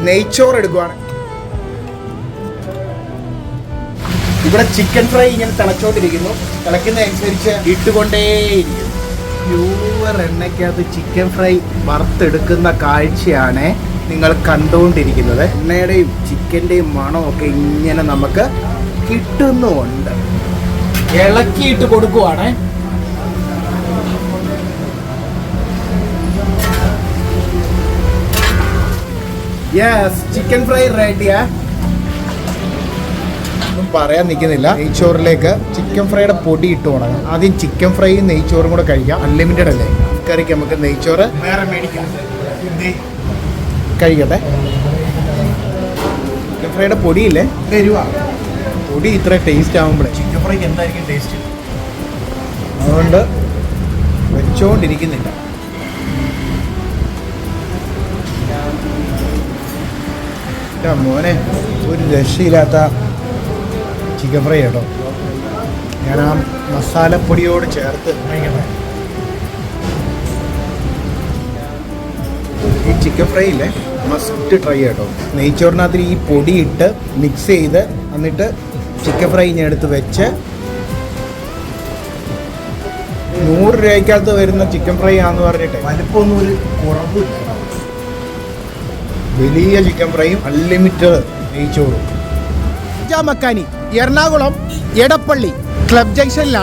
നെയ്ച്ചോറ് എടുക്കുവാണ്. ഇവിടെ chicken fry ഇങ്ങനെ തിളച്ചോണ്ടിരിക്കുന്നു. തിളയ്ക്കുന്നതനുസരിച്ച് ഇട്ടുകൊണ്ടേയിരിക്കും. പ്യൂർ എണ്ണയ്ക്കകത്ത് ചിക്കൻ ഫ്രൈ വറുത്തെടുക്കുന്ന കാഴ്ചയാണ് നിങ്ങൾ കണ്ടുകൊണ്ടിരിക്കുന്നത്. എണ്ണയുടെയും ചിക്കൻ്റെയും മണമൊക്കെ ഇങ്ങനെ നമുക്ക് കിട്ടുന്നുമുണ്ട്. ഇളക്കിയിട്ട് കൊടുക്കുവാണ്. യെസ്, ചിക്കൻ ഫ്രൈ റെഡിയാ. ഒന്നും പറയാൻ നിൽക്കുന്നില്ല. നെയ്ച്ചോറിലേക്ക് ചിക്കൻ ഫ്രൈയുടെ പൊടി ഇട്ട് തുടങ്ങാം. ആദ്യം ചിക്കൻ ഫ്രൈയും നെയ്ച്ചോറും കൂടെ കഴിക്കാം. അൺലിമിറ്റഡ് അല്ലേ കറിക്ക്. നമുക്ക് നെയ്ച്ചോറ് വേറെ മേടിക്കാം. കഴിക്കട്ടെ. ചിക്കൻ ഫ്രൈയുടെ പൊടിയില്ലേ, പൊടി ഇത്ര ടേസ്റ്റ് ആകുമ്പോഴേ ചിക്കൻ ഫ്രൈക്ക് എന്തായിരിക്കും ടേസ്റ്റ്. അതുകൊണ്ട് വെച്ചോണ്ടിരിക്കുന്നില്ല. മോനെ, ഒരു രക്ഷയില്ലാത്ത ചിക്കൻ ഫ്രൈ കേട്ടോ. ഞാൻ ആ മസാലപ്പൊടിയോട് ചേർത്ത് കഴിക്കട്ടെ. ഈ ചിക്കൻ ഫ്രൈ ഇല്ലേ, മസ്റ്റ് ട്രൈ കേട്ടോ. നെയ്ച്ചോറിനകത്ത് ഈ പൊടി ഇട്ട് മിക്സ് ചെയ്ത് എന്നിട്ട് ചിക്കൻ ഫ്രൈ ഞാൻ എടുത്ത് വെച്ച് 100 രൂപയ്ക്കകത്ത് വരുന്ന ചിക്കൻ ഫ്രൈ ആണെന്ന് പറഞ്ഞിട്ട് വലിപ്പമൊന്നും ഒരു കുറവില്ല. വലിയ ചിക്കൻ ഫ്രൈയും അൺലിമിറ്റഡ് നെയ്ച്ചോറും. മക്കാനി എറണാകുളം എടപ്പള്ളി ക്ലബ് ജംഗ്ഷനിലാണ്.